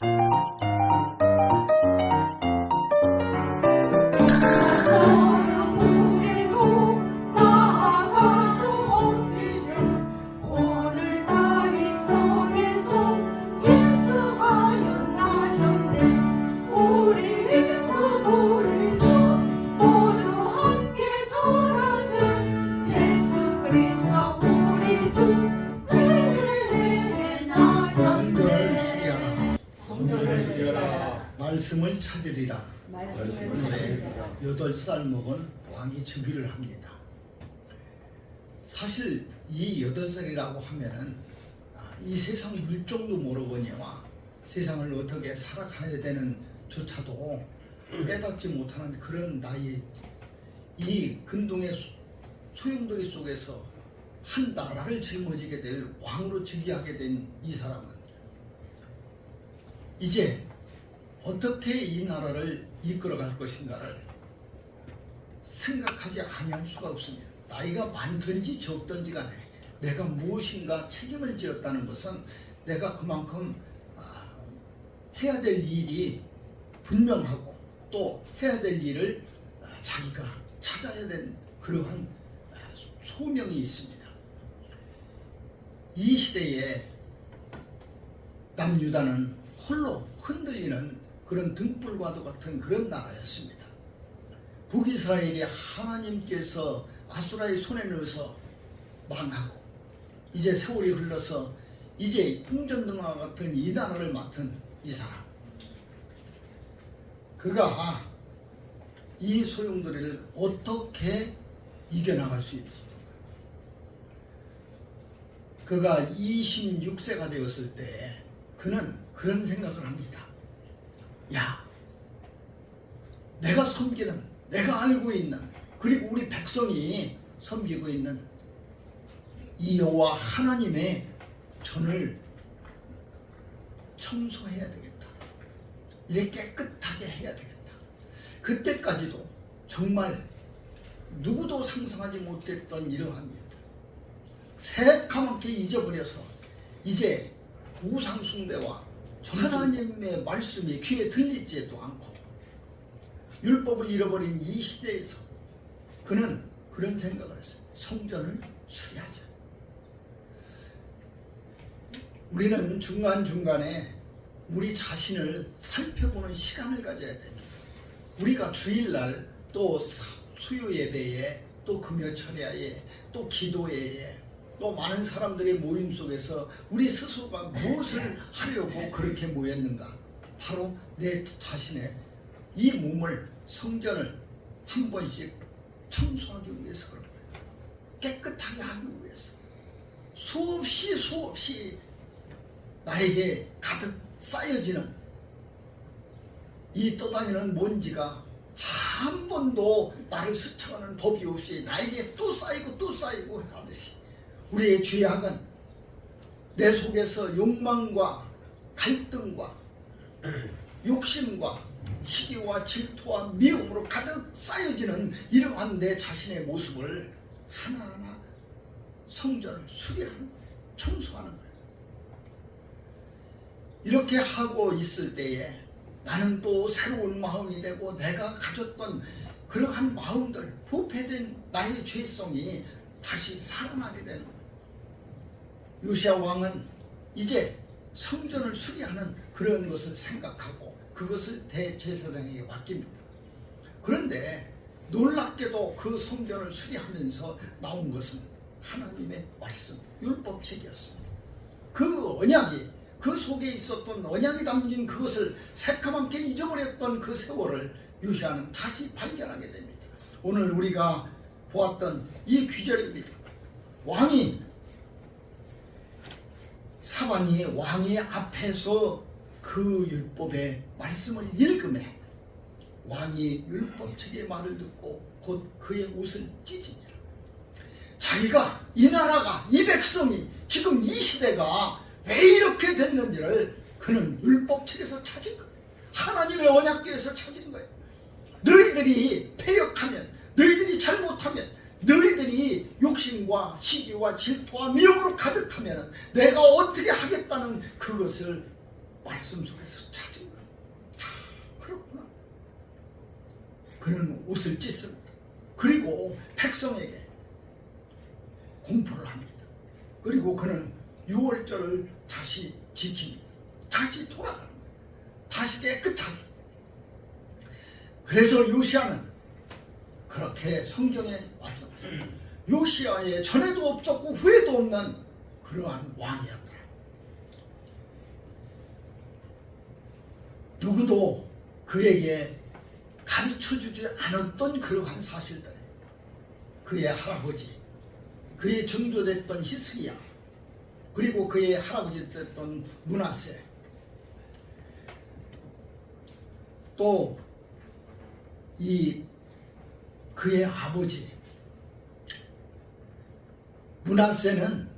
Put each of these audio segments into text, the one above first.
우리도 나아갈 수 없기를 오늘 다윗 성에서 예수가 연나셨네. 우리 힘을 보이죠. 모두 함께 절하세. 예수 그리스도 우리 주 내게 나셨네. 성전을 수리하라. 말씀을 찾으리라. 말씀을 네, 8살 먹은 왕이 즉위를 합니다. 사실 이 8살이라고 하면은 이 세상 물정도 모르거니와 세상을 어떻게 살아가야 되는 조차도 깨닫지 못하는 그런 나이, 이 근동의 소용돌이 속에서 한 나라를 짊어지게 될 왕으로 즉위하게 된 이 사람은 이제 어떻게 이 나라를 이끌어갈 것인가를 생각하지 아니할 수가 없으며, 나이가 많든지 적든지 간에 내가 무엇인가 책임을 지었다는 것은 내가 그만큼 해야 될 일이 분명하고 또 해야 될 일을 자기가 찾아야 되는 그러한 소명이 있습니다. 이 시대에 남유다는 홀로 흔들리는 그런 등불과도 같은 그런 나라였습니다. 북이스라엘이 하나님께서 아수라의 손에 넣어서 망하고 이제 세월이 흘러서 이제 풍전등화 같은 이 나라를 맡은 이 사람, 그가 이 소용돌이를 어떻게 이겨나갈 수 있을까? 그가 26세가 되었을 때 그는 그런 생각을 합니다. 야, 내가 섬기는, 내가 알고 있는, 그리고 우리 백성이 섬기고 있는 이 여호와 하나님의 전을 청소해야 되겠다. 이제 깨끗하게 해야 되겠다. 그때까지도 정말 누구도 상상하지 못했던 이러한 일들 새카맣게 잊어버려서 이제 우상 숭배와 하나님의 말씀이 귀에 들리지도 않고 율법을 잃어버린 이 시대에서 그는 그런 생각을 했어요. 성전을 수리하자. 우리는 중간중간에 우리 자신을 살펴보는 시간을 가져야 됩니다. 우리가 주일날 또 수요 예배에 또 금요철야에 또 기도회에 또 많은 사람들의 모임 속에서 우리 스스로가 무엇을 하려고 그렇게 모였는가? 바로 내 자신의 이 몸을, 성전을 한 번씩 청소하기 위해서 그런 거예요. 깨끗하게 하기 위해서. 수없이 나에게 가득 쌓여지는 이 떠다니는 먼지가 한 번도 나를 스쳐가는 법이 없이 나에게 또 쌓이고 하듯이 우리의 죄악은 내 속에서 욕망과 갈등과 욕심과 시기와 질투와 미움으로 가득 쌓여지는 이러한 내 자신의 모습을 하나하나 성전을 수리하는 거예요. 청소하는 거예요. 이렇게 하고 있을 때에 나는 또 새로운 마음이 되고 내가 가졌던 그러한 마음들, 부패된 나의 죄성이 다시 살아나게 되는 거예요. 요시야 왕은 이제 성전을 수리하는 그런 것을 생각하고 그것을 대제사장에게 맡깁니다. 그런데 놀랍게도 그 성전을 수리하면서 나온 것은 하나님의 말씀, 율법책이었습니다. 그 언약이, 그 속에 있었던 언약이 담긴 그것을 새카맣게 잊어버렸던 그 세월을 요시야는 다시 발견하게 됩니다. 오늘 우리가 보았던 이 귀절입니다. 사반이 왕의 앞에서 그 율법의 말씀을 읽음에 왕이 율법책의 말을 듣고 곧 그의 옷을 찢으니라. 자기가 이 나라가, 이 백성이, 지금 이 시대가 왜 이렇게 됐는지를 그는 율법책에서 찾은 거예요. 하나님의 언약궤에서 찾은 거예요. 너희들이 패역하면, 너희들이 잘못하면, 너희들이 욕심과 시기와 질투와 미움으로 가득하면 내가 어떻게 하겠다는 그것을 말씀 속에서 찾은 거예요. 그렇구나. 그는 옷을 찢습니다. 그리고 백성에게 공포를 합니다. 그리고 그는 6월절을 다시 지킵니다. 다시 돌아가는 거예요. 다시 깨끗하게. 그래서 요시야는 그렇게 성경에 말씀하셨습니다. 요시야의 전에도 없었고 후에도 없는 그러한 왕이었더라. 누구도 그에게 가르쳐주지 않았던 그러한 사실들, 그의 할아버지, 그의 정조됐던 히스기야, 그리고 그의 할아버지 됐던 므낫세, 또 이 그의 아버지 므낫세는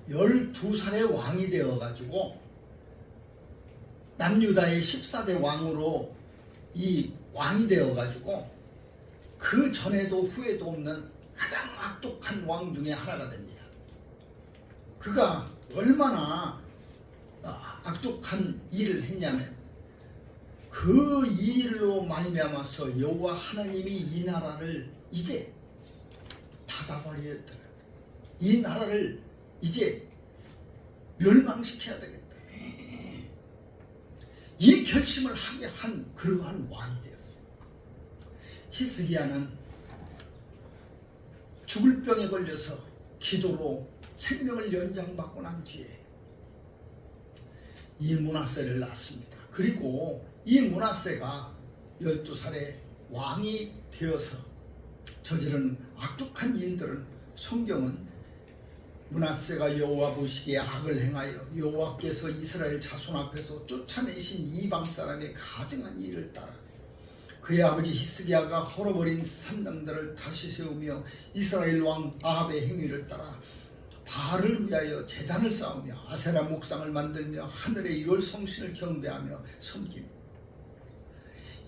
12살의 왕이 되어가지고 남유다의 14대 왕으로 이 왕이 되어가지고 그 전에도 후에도 없는 가장 악독한 왕 중에 하나가 됩니다. 그가 얼마나 악독한 일을 했냐면 그 일로 말미암아서 여호와 하나님이 이 나라를 이제 닫아버리겠다. 이 나라를 이제 멸망시켜야 되겠다. 이 결심을 하게 한 그러한 왕이 되었어요. 히스기야는 죽을 병에 걸려서 기도로 생명을 연장받고 난 뒤에 이 므낫세를 낳습니다. 그리고 이 므낫세가 12살의 왕이 되어서 저지른 악독한 일들은 성경은 므낫세가 여호와 보시기에 악을 행하여 여호와께서 이스라엘 자손 앞에서 쫓아내신 이방 사람의 가증한 일을 따라 그의 아버지 히스기야가 헐어버린 산당들을 다시 세우며 이스라엘 왕 아합의 행위를 따라 바알을 위하여 제단을 쌓으며 아세라 목상을 만들며 하늘의 열 성신을 경배하며 섬깁니다.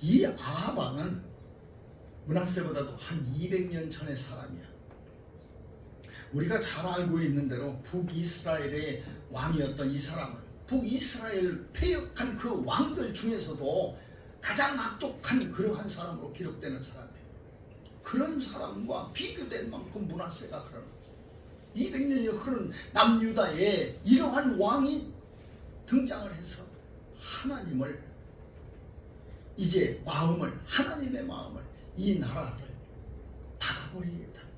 이 아합 왕은 므낫세보다도 한 200년 전의 사람이야. 우리가 잘 알고 있는 대로 북이스라엘의 왕이었던 이 사람은 북이스라엘 패역한 그 왕들 중에서도 가장 악독한 그러한 사람으로 기록되는 사람이에요. 그런 사람과 비교될 만큼 므낫세가 그런 200년이 흐른 남유다에 이러한 왕이 등장을 해서 하나님을 이제 하나님의 마음을 이 나라를 닫아버리겠다는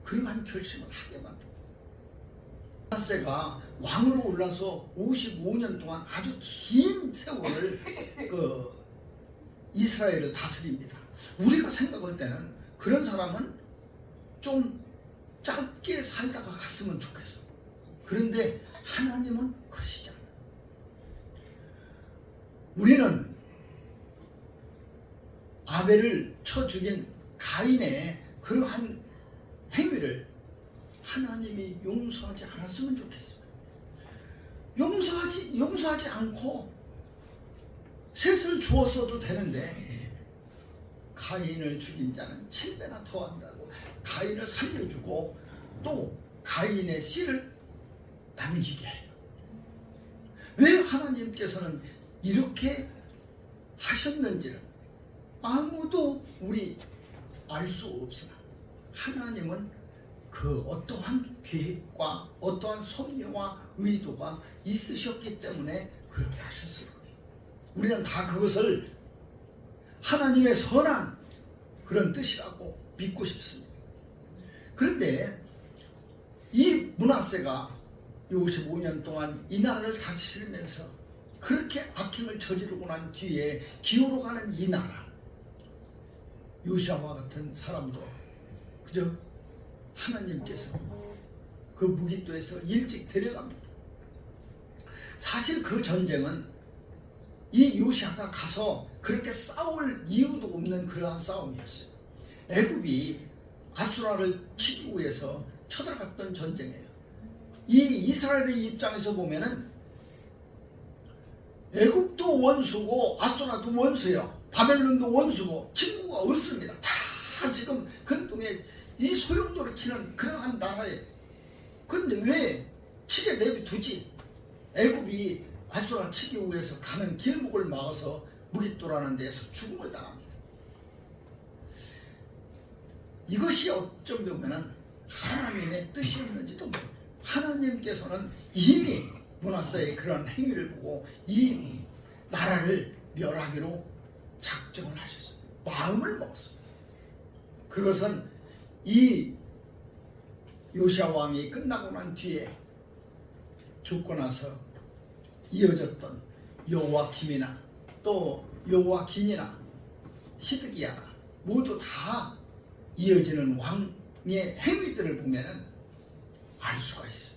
그러한 결심을 하게 만듭니다. 므낫세가 왕으로 올라서 55년 동안 아주 긴 세월을 이스라엘을 다스립니다. 우리가 생각할 때는 그런 사람은 좀 짧게 살다가 갔으면 좋겠어. 그런데 하나님은 그러시지 않아요. 우리는 아벨을 쳐 죽인 가인의 그러한 행위를 하나님이 용서하지 않았으면 좋겠어요. 용서하지 않고 셋을 주었어도 되는데 가인을 죽인 자는 7배나 더한다고 가인을 살려주고 또 가인의 씨를 남기게 해요. 왜 하나님께서는 이렇게 하셨는지를 아무도 우리 알 수 없으나 하나님은 그 어떠한 계획과 어떠한 섭리와 의도가 있으셨기 때문에 그렇게 하셨을 거예요. 우리는 다 그것을 하나님의 선한 그런 뜻이라고 믿고 싶습니다. 그런데 이 므낫세가 55년 동안 이 나라를 다스리면서 그렇게 악행을 저지르고 난 뒤에 기울어가는 이 나라, 요시야와 같은 사람도 그저 하나님께서 그 무기토에서 일찍 데려갑니다. 사실 그 전쟁은 이 요시야가 가서 그렇게 싸울 이유도 없는 그러한 싸움이었어요. 애굽이 아수라를 치기 위해서 쳐들어갔던 전쟁이에요. 이 이스라엘의 입장에서 보면은 애굽도 원수고 아수라도 원수예요. 바벨론도 원수고 친구가 없습니다. 다 지금 근동에 이 소용돌이 치는 그러한 나라에. 그런데 왜 치게 내비두지? 애굽이 아수라 치기 위해서 가는 길목을 막아서 무립도라는 데에서 죽음을 당합니다. 이것이 어쩜 보면은 하나님의 뜻이었는지도 모릅니다. 하나님께서는 이미 므낫세의 그런 행위를 보고 이 나라를 멸하기로 작정을 하셨어요. 마음을 먹었어요. 그것은 이 요시야 왕이 끝나고 난 뒤에 죽고 나서 이어졌던 요아킴이나 또 요아긴이나 시드기야나 모두 다 이어지는 왕의 행위들을 보면은 알 수가 있어요.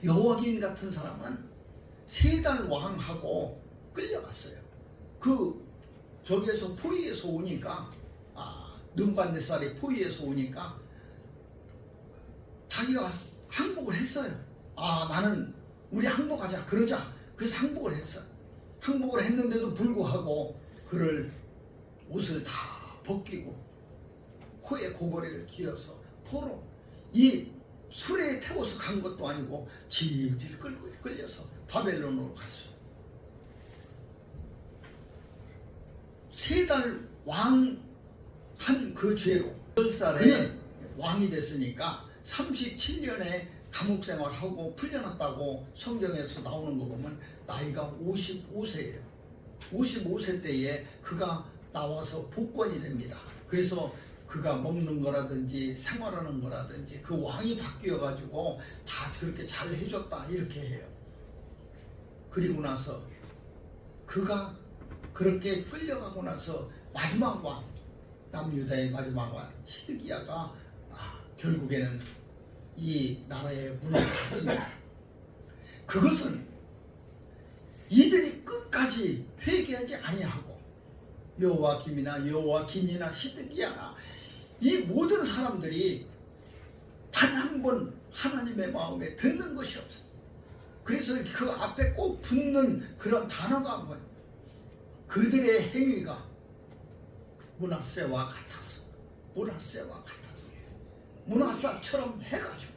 요아긴 같은 사람은 3달 왕하고 끌려갔어요. 저기에서 포위에서 오니까 느부갓네살이 포위에서 오니까 자기가 항복을 했어요. 나는 우리 항복하자 그러자. 그래서 항복을 했어요. 항복을 했는데도 불구하고 그를 옷을 다 벗기고 코에 고거리를 끼워서 포로 이 수레에 태워서 간 것도 아니고 질질 끌려서 바벨론으로 갔어요. 3달 왕한 그 죄로 10살에 왕이 됐으니까 37년에 감옥 생활하고 풀려났다고 성경에서 나오는 거 보면 나이가 55세예요. 55세 때에 그가 나와서 복권이 됩니다. 그래서 그가 먹는 거라든지 생활하는 거라든지 그 왕이 바뀌어 가지고 다 그렇게 잘 해줬다 이렇게 해요. 그리고 나서 그가 그렇게 끌려가고 나서 마지막 왕, 남유다의 마지막 왕 시드기야가 결국에는 이 나라의 문을 닫습니다. 그것은 이들이 끝까지 회개하지 아니하고 요아김이나 요아긴이나 시드기야나 이 모든 사람들이 단 한 번 하나님의 마음에 듣는 것이 없어요. 그래서 그 앞에 꼭 붙는 그런 단어가 뭐 그들의 행위가 므낫세와 같아서 므낫사처럼 해가지고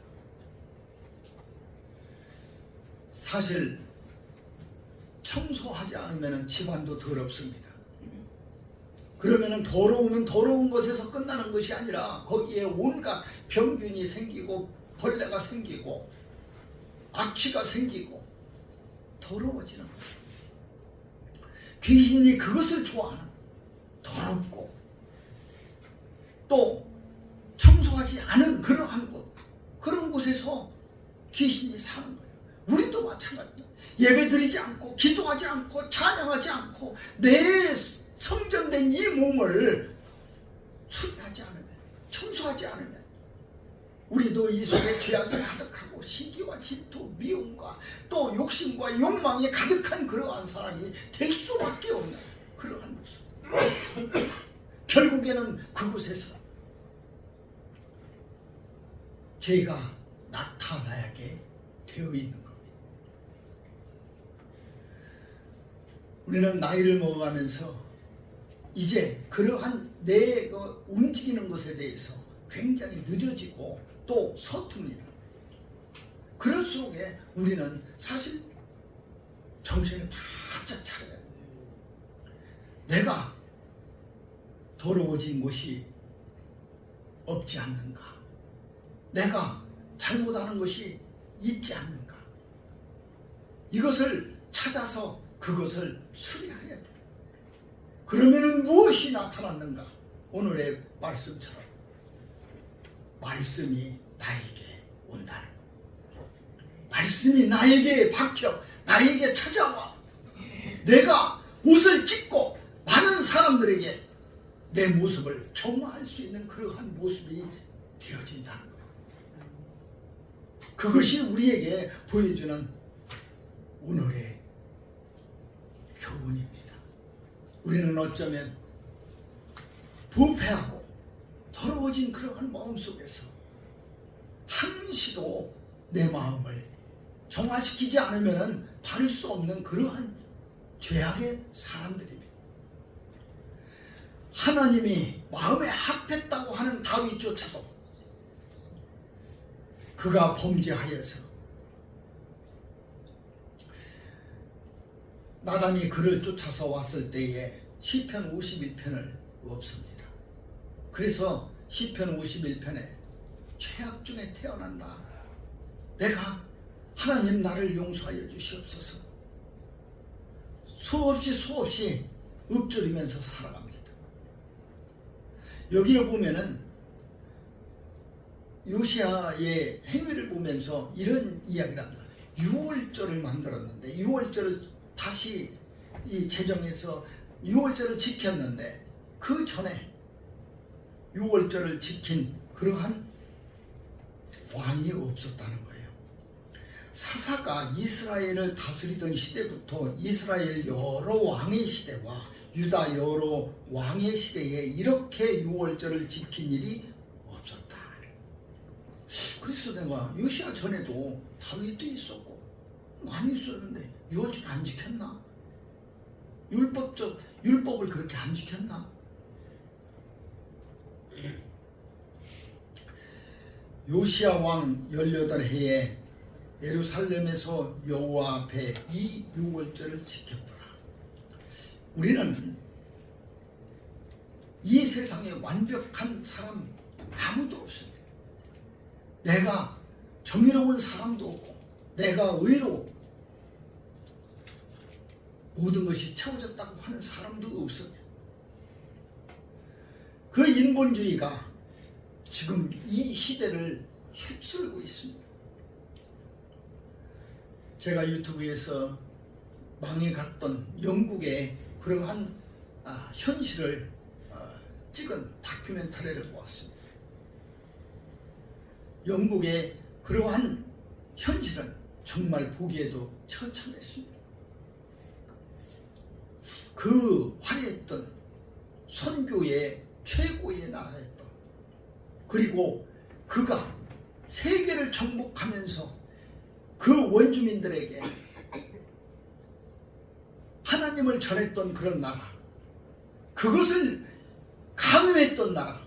사실 청소하지 않으면 집안도 더럽습니다. 그러면은 더러우면 더러운 것에서 끝나는 것이 아니라 거기에 온갖 병균이 생기고 벌레가 생기고 악취가 생기고 더러워지는 거예요. 귀신이 그것을 좋아하는 더럽고 또 청소하지 않은 그런 곳에서 귀신이 사는 거예요. 우리도 마찬가지예요. 예배드리지 않고 기도하지 않고 찬양하지 않고 내 성전된 이 몸을 수리하지 않으면 청소하지 않으면 우리도 이 속에 죄악이 가득하고 시기와 질투, 미움과 또 욕심과 욕망이 가득한 그러한 사람이 될 수밖에 없는 그러한 모습. 결국에는 그곳에서 죄가 나타나게 되어 있는 겁니다. 우리는 나이를 먹어가면서 이제 그러한 내 움직이는 것에 대해서 굉장히 늦어지고 또 서툽니다. 그럴수록에 우리는 사실 정신을 바짝 차려야 돼요. 내가 더러워진 것이 없지 않는가? 내가 잘못하는 것이 있지 않는가? 이것을 찾아서 그것을 수리해야 돼요. 그러면은 무엇이 나타났는가? 오늘의 말씀처럼 말씀이 나에게 온다는 것. 말씀이 나에게 박혀 나에게 찾아와 내가 옷을 찢고 많은 사람들에게 내 모습을 정화할 수 있는 그러한 모습이 되어진다는 것. 그것이 우리에게 보여주는 오늘의 교훈입니다. 우리는 어쩌면 부패하고 더러워진 그러한 마음 속에서 한시도 내 마음을 정화시키지 않으면 바를 수 없는 그러한 죄악의 사람들입니다. 하나님이 마음에 합했다고 하는 다윗조차도 그가 범죄하여서 나단이 그를 쫓아서 왔을 때에 시편 51편을 없습니다. 그래서 시편 51편에 죄악 중에 태어난다. 내가 하나님 나를 용서하여 주시옵소서. 수없이 읊조리면서 살아갑니다. 여기에 보면은 요시야의 행위를 보면서 이런 이야기를 합니다. 유월절을 만들었는데 유월절을 다시 이 제정해서 유월절을 지켰는데 그 전에 유월절을 지킨 그러한 왕이 없었다는 거예요. 사사가 이스라엘을 다스리던 시대부터 이스라엘 여러 왕의 시대와 유다 여러 왕의 시대에 이렇게 유월절을 지킨 일이 없었다. 그래서 내가 요시야 전에도 다윗도 있었고 많이 있었는데 유월절 안 지켰나? 율법을 그렇게 안 지켰나? 요시야 왕 18해에 예루살렘에서 여호와 앞에 이 유월절을 지켰더라. 우리는 이 세상에 완벽한 사람 아무도 없습니다. 내가 정의로운 사람도 없고 내가 의로 모든 것이 채워졌다고 하는 사람도 없습니다. 그 인본주의가 지금 이 시대를 휩쓸고 있습니다. 제가 유튜브에서 망해갔던 영국의 그러한 현실을 찍은 다큐멘터리를 보았습니다. 영국의 그러한 현실은 정말 보기에도 처참했습니다. 그 화려했던 선교의 최고의 나라였던, 그리고 그가 세계를 정복하면서 그 원주민들에게 하나님을 전했던 그런 나라, 그것을 강요했던 나라,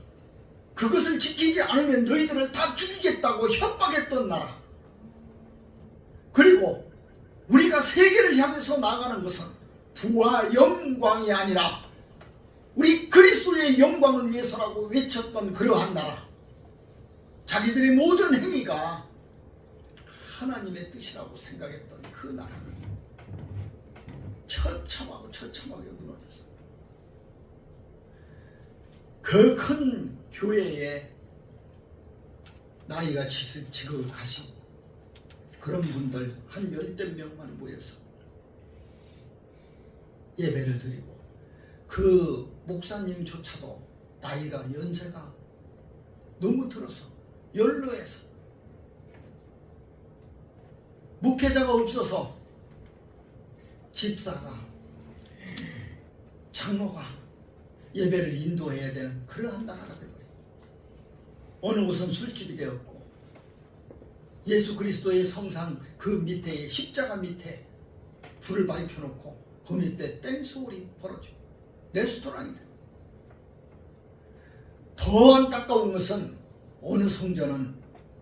그것을 지키지 않으면 너희들을 다 죽이겠다고 협박했던 나라, 그리고 우리가 세계를 향해서 나가는 것은 부와 영광이 아니라 우리 그리스도의 영광을 위해서라고 외쳤던 그러한 나라, 자기들의 모든 행위가 하나님의 뜻이라고 생각했던 그 나라는 처참하게 무너졌어요. 그 큰 교회에 나이가 지극하신 그런 분들 한 10명만 모여서 예배를 드리고, 그 목사님조차도 나이가 연세가 너무 들어서 연로해서 목회자가 없어서 집사가 장로가 예배를 인도해야 되는 그러한 나라가 되어버려요. 어느 곳은 술집이 되었고, 예수 그리스도의 성상 그 밑에 십자가 밑에 불을 밝혀놓고 그 밑에 댄스홀이 벌어지고 레스토랑이 되고, 더 안타까운 것은 어느 성전은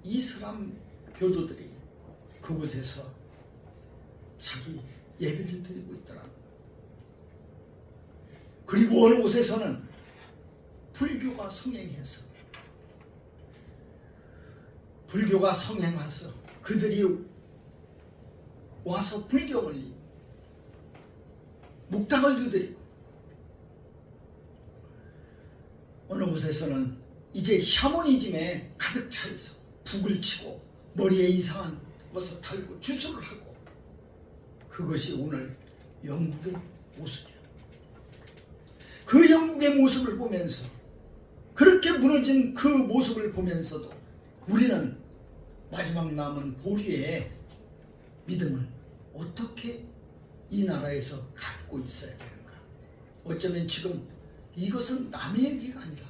이슬람 교도들이 그곳에서 자기 예배를 드리고 있더라고요. 그리고 어느 곳에서는 불교가 성행해서 그들이 와서 불경을 묵당을 두드리고, 어느 곳에서는 이제 샤머니즘에 가득 차있어 북을 치고 머리에 이상한 것을 달고 주술을 하고, 그것이 오늘 영국의 모습이에요. 그 영국의 모습을 보면서, 그렇게 무너진 그 모습을 보면서도 우리는 마지막 남은 보리의 믿음을 어떻게 이 나라에서 갖고 있어야 되는가? 어쩌면 지금 이것은 남의 얘기가 아니라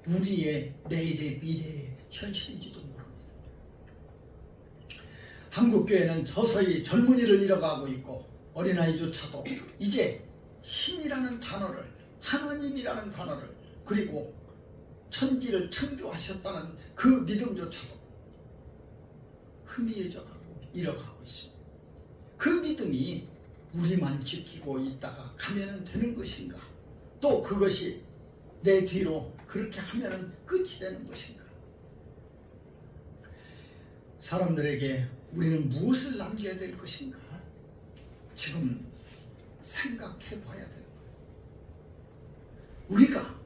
우리의 내일의 미래의 현실인지도 모릅니다. 한국교회는 서서히 젊은이를 잃어가고 있고, 어린아이조차도 이제 신이라는 단어를, 하나님이라는 단어를, 그리고 천지를 창조하셨다는 그 믿음조차도 희미해져가고 잃어가고 있습니다. 그 믿음이 우리만 지키고 있다가 가면은 되는 것인가? 또 그것이 내 뒤로 그렇게 하면은 끝이 되는 것인가? 사람들에게 우리는 무엇을 남겨야 될 것인가? 지금 생각해 봐야 돼요. 우리가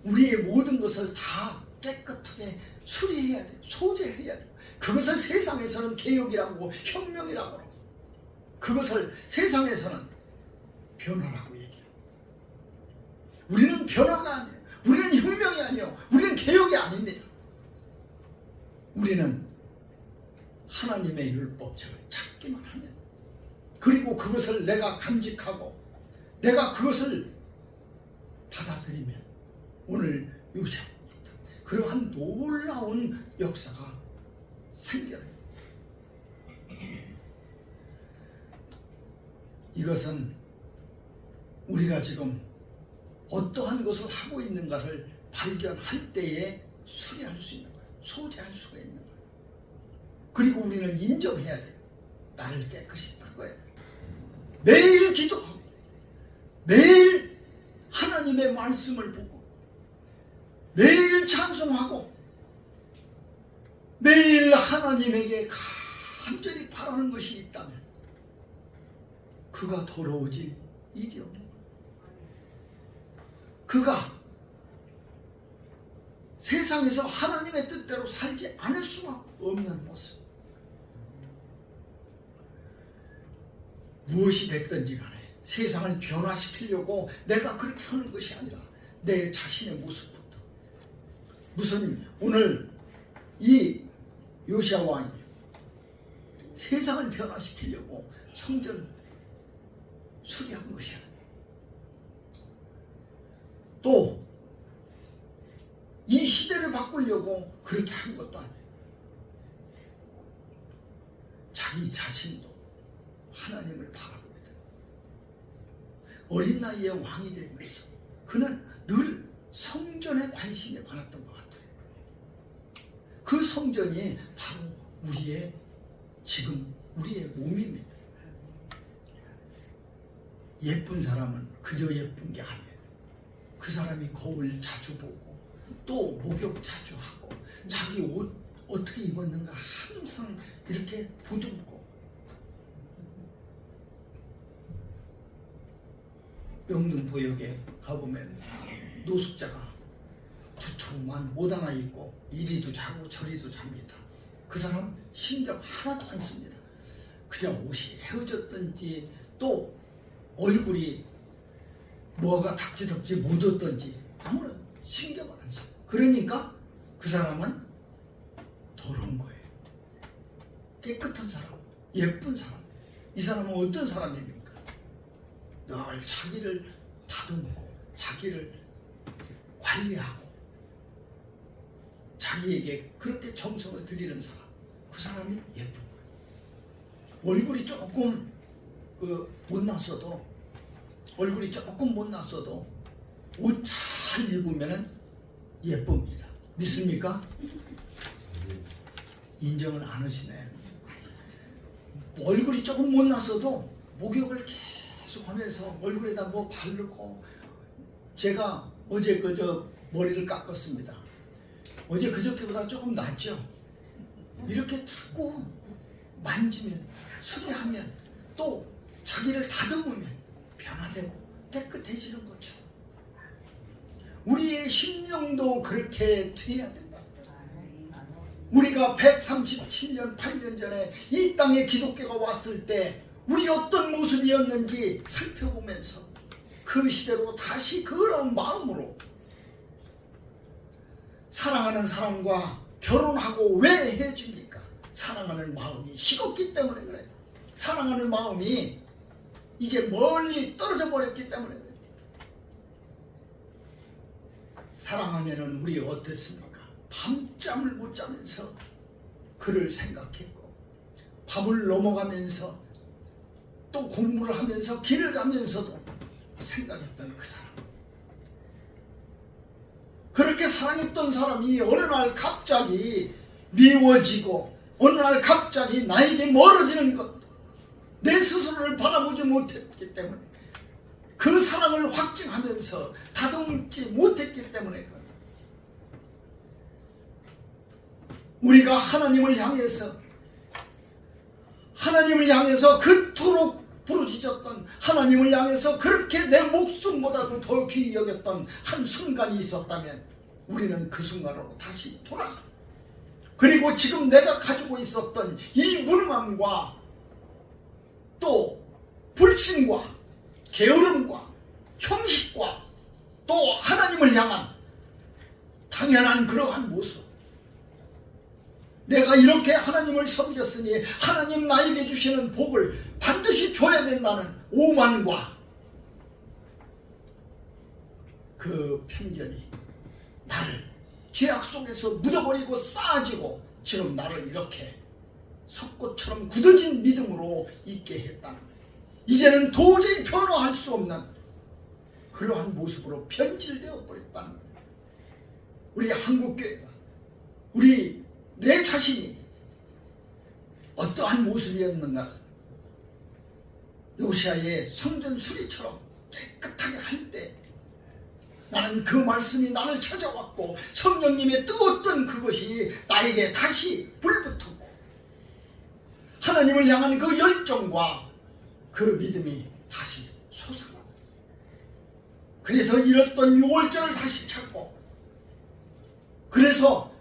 우리의 모든 것을 다 깨끗하게 수리해야 돼요. 소재해야 돼요. 그것을 세상에서는 개혁이라고 혁명이라고 하고, 그것을 세상에서는 변화라고 얘기해요. 우리는 변화가 아니에요. 우리는 혁명이 아니에요. 우리는 개혁이 아닙니다. 우리는 하나님의 율법책을 찾기만 하면, 그리고 그것을 내가 간직하고 내가 그것을 받아들이면 오늘 요셉 같은 그러한 놀라운 역사가 생겨요. 이것은 우리가 지금 어떠한 것을 하고 있는가를 발견할 때에 수리할 수 있는 거예요. 소재할 수가 있는 거예요. 그리고 우리는 인정해야 돼요. 나를 깨끗이 닦아야 돼요. 매일 기도하고 매일 하나님의 말씀을 보고 매일 찬송하고 매일 하나님에게 간절히 바라는 것이 있다면 그가 더러워질 일이 없는 거예요. 그가 세상에서 하나님의 뜻대로 살지 않을 수가 없는 모습. 무엇이 됐든지 간에 세상을 변화시키려고 내가 그렇게 하는 것이 아니라 내 자신의 모습부터. 무슨 오늘 이 요시야 왕이 세상을 변화시키려고 성전 수리한 것이 아니에요. 또 이 시대를 바꾸려고 그렇게 한 것도 아니에요. 자기 자신도 하나님을 바라보게 돼요. 어린 나이에 왕이 되면서 그는 늘 성전에 관심이 많았던 것 같아요. 그 성전이 바로 우리의 지금 우리의 몸입니다. 예쁜 사람은 그저 예쁜 게 아니에요. 그 사람이 거울 자주 보고 또 목욕 자주 하고 자기 옷 어떻게 입었는가 항상 이렇게 보듬고, 영등포역에 가보면 노숙자가 두툼한 옷 하나 입고 이리도 자고 저리도 잡니다. 그 사람 신경 하나도 안 씁니다. 그냥 옷이 헤어졌든지 또 얼굴이 뭐가 닥지덕지 묻었든지 아무런 신경을 안 써요. 그러니까 그 사람은 더러운 거예요. 깨끗한 사람, 예쁜 사람. 이 사람은 어떤 사람입니까? 늘 자기를 다듬고 자기를 관리하고 자기에게 그렇게 정성을 들이는 사람. 그 사람이 예쁜 거예요. 얼굴이 조금 못났어도 옷 잘 입으면은 예쁩니다. 믿습니까? 인정을 안 하시네. 얼굴이 조금 못났어도 목욕을 계속 하면서 얼굴에다 뭐 바르고, 제가 어제 머리를 깎았습니다. 어제 그저께보다 조금 낫죠. 이렇게 자꾸 만지면, 수리하면, 또 자기를 다듬으면 변화되고 깨끗해지는 거죠. 우리의 심령도 그렇게 돼야 된다. 우리가 137년, 8년 전에 이 땅에 기독교가 왔을 때 우리 어떤 모습이었는지 살펴보면서 그 시대로 다시 그런 마음으로 사랑하는 사람과 결혼하고 왜 헤어집니까? 사랑하는 마음이 식었기 때문에 그래요. 사랑하는 마음이 이제 멀리 떨어져 버렸기 때문에 그래요. 사랑하면은 우리 어땠습니까? 밤잠을 못 자면서 그를 생각했고, 밥을 넘어가면서 또 공부를 하면서 길을 가면서도 생각했던 그 사람. 그렇게 사랑했던 사람이 어느 날 갑자기 미워지고 어느 날 갑자기 나에게 멀어지는 것, 내 스스로를 바라보지 못했기 때문에, 그 사랑을 확증하면서 다듬지 못했기 때문에, 우리가 하나님을 향해서 그토록 부르짖었던, 하나님을 향해서 그렇게 내 목숨보다도 더 귀히 여겼던 한 순간이 있었다면 우리는 그 순간으로 다시 돌아가. 그리고 지금 내가 가지고 있었던 이 무능함과 또 불신과 게으름과 형식과 또 하나님을 향한 당연한 그러한 모습, 내가 이렇게 하나님을 섬겼으니 하나님 나에게 주시는 복을 반드시 줘야 된다는 오만과 그 편견이 나를 죄악 속에서 묻어버리고 쌓아지고 지금 나를 이렇게 석고처럼 굳어진 믿음으로 있게 했다는 거예요. 이제는 도저히 변화할 수 없는 그러한 모습으로 변질되어 버렸다는 거예요. 우리 한국교회가, 내 자신이 어떠한 모습이었는가, 요시아의 성전 수리처럼 깨끗하게 할 때 나는 그 말씀이 나를 찾아왔고 성령님의 뜨거웠던 그것이 나에게 다시 불붙었고 하나님을 향한 그 열정과 그 믿음이 다시 솟아나고, 그래서 잃었던 유월절을 다시 찾고, 그래서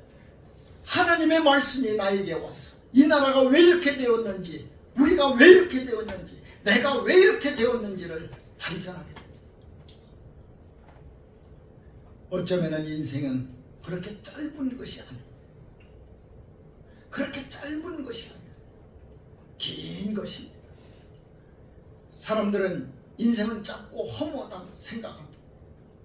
하나님의 말씀이 나에게 와서 이 나라가 왜 이렇게 되었는지, 우리가 왜 이렇게 되었는지, 내가 왜 이렇게 되었는지를 발견하게 됩니다. 어쩌면 인생은 그렇게 짧은 것이 아니에요. 그렇게 짧은 것이 아니에요. 긴 것입니다. 사람들은 인생은 짧고 허무하다고 생각합니다.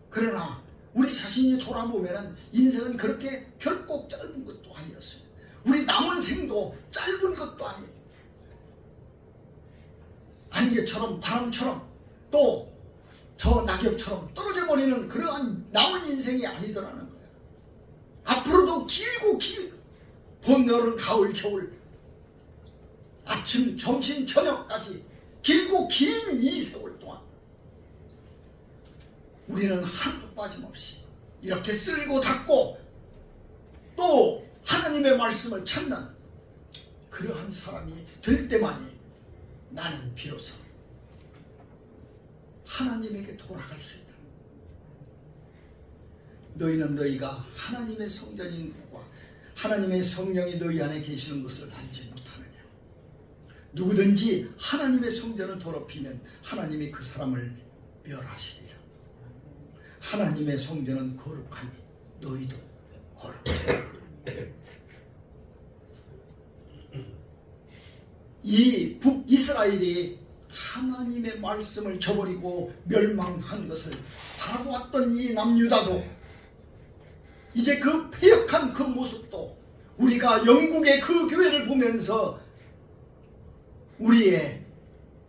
그러나 우리 자신이 돌아보면 인생은 그렇게 결코 짧은 것도 아니었어요. 우리 남은 생도 짧은 것도 아니에요. 안개처럼 바람처럼 또 저 낙엽처럼 떨어져 버리는 그러한 남은 인생이 아니더라는 거예요. 앞으로도 길고 봄, 여름, 가을, 겨울, 아침, 점심, 저녁까지 길고 긴 이 세월 동안 우리는 하루도 빠짐없이 이렇게 쓸고 닦고 또 하나님의 말씀을 찾는 그러한 사람이 될 때만이 나는 비로소 하나님에게 돌아갈 수 있다. 너희는 너희가 하나님의 성전인 것과 하나님의 성령이 너희 안에 계시는 것을 알지 못하느냐. 누구든지 하나님의 성전을 더럽히면 하나님이 그 사람을 멸하시리라. 하나님의 성전은 거룩하니 너희도 거룩하라. 이 북이스라엘이 하나님의 말씀을 저버리고 멸망한 것을 바라보았던 이 남유다도 이제 그 패역한 그 모습도 우리가 영국의 그 교회를 보면서 우리의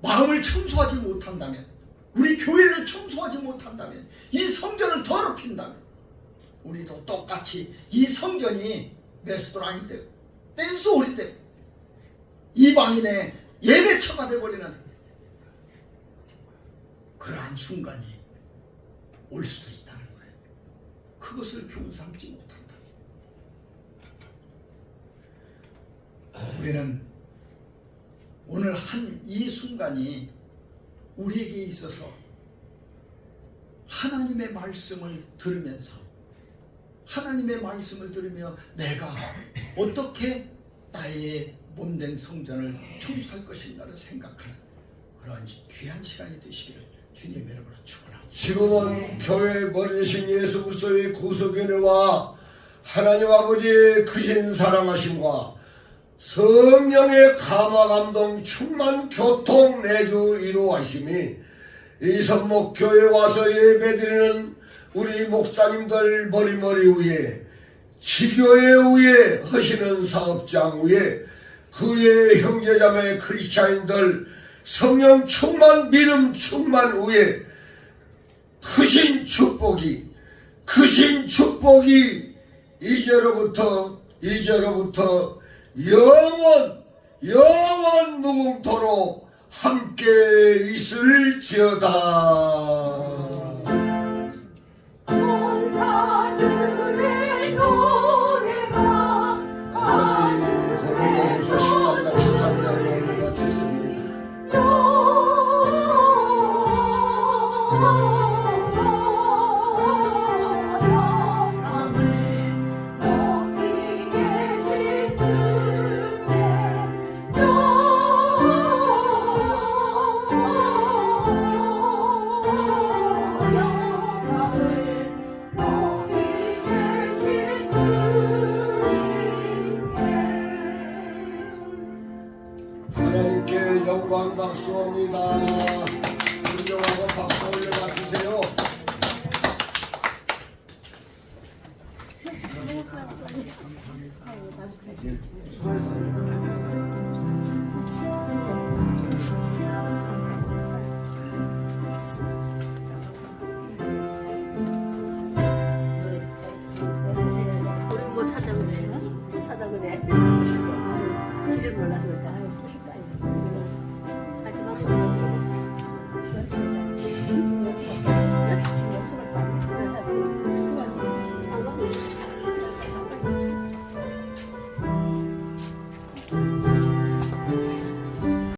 마음을 청소하지 못한다면, 우리 교회를 청소하지 못한다면, 이 성전을 더럽힌다면 우리도 똑같이 이 성전이 레스토랑이 되고 댄스홀이 되고 이방인의 예배처가 되어버리는 그러한 순간이 올 수도 있다는 거예요. 그것을 교훈 삼지 못한다. 우리는 오늘 한 이 순간이 우리에게 있어서 하나님의 말씀을 들으면서, 하나님의 말씀을 들으며 내가 어떻게 나의 몸된 성전을 청소할 것인가를 생각하는 그러한 귀한 시간이 되시기를 주님의 이름으로 축원합니다. 지금은 교회의 머리 되신 예수 그리스도의 구속연회와 하나님 아버지의 크신 사랑하심과 성령의 감화감동 충만 교통 내주 이루하심이 이 선목교회에 와서 예배드리는 우리 목사님들 머리 위에, 지교회 위에 하시는 사업장 위에, 그의 형제자매 크리스찬인들 성령 충만, 믿음 충만 위에 크신 축복이 이제로부터 영원 무궁토록 함께 있을지어다. 천사들의 노래가 아버지 고린도후서 13장 13절을 오늘 마쳤습니다. 영광을 높이 계신 주께 영광을 높이 계신 주께 하나님께 영광 박수합니다. 인정하고 박수 올려 마치세요. 우리 뭐 찾아 그래? 찾아 그래? 길을 몰라서 그럴까?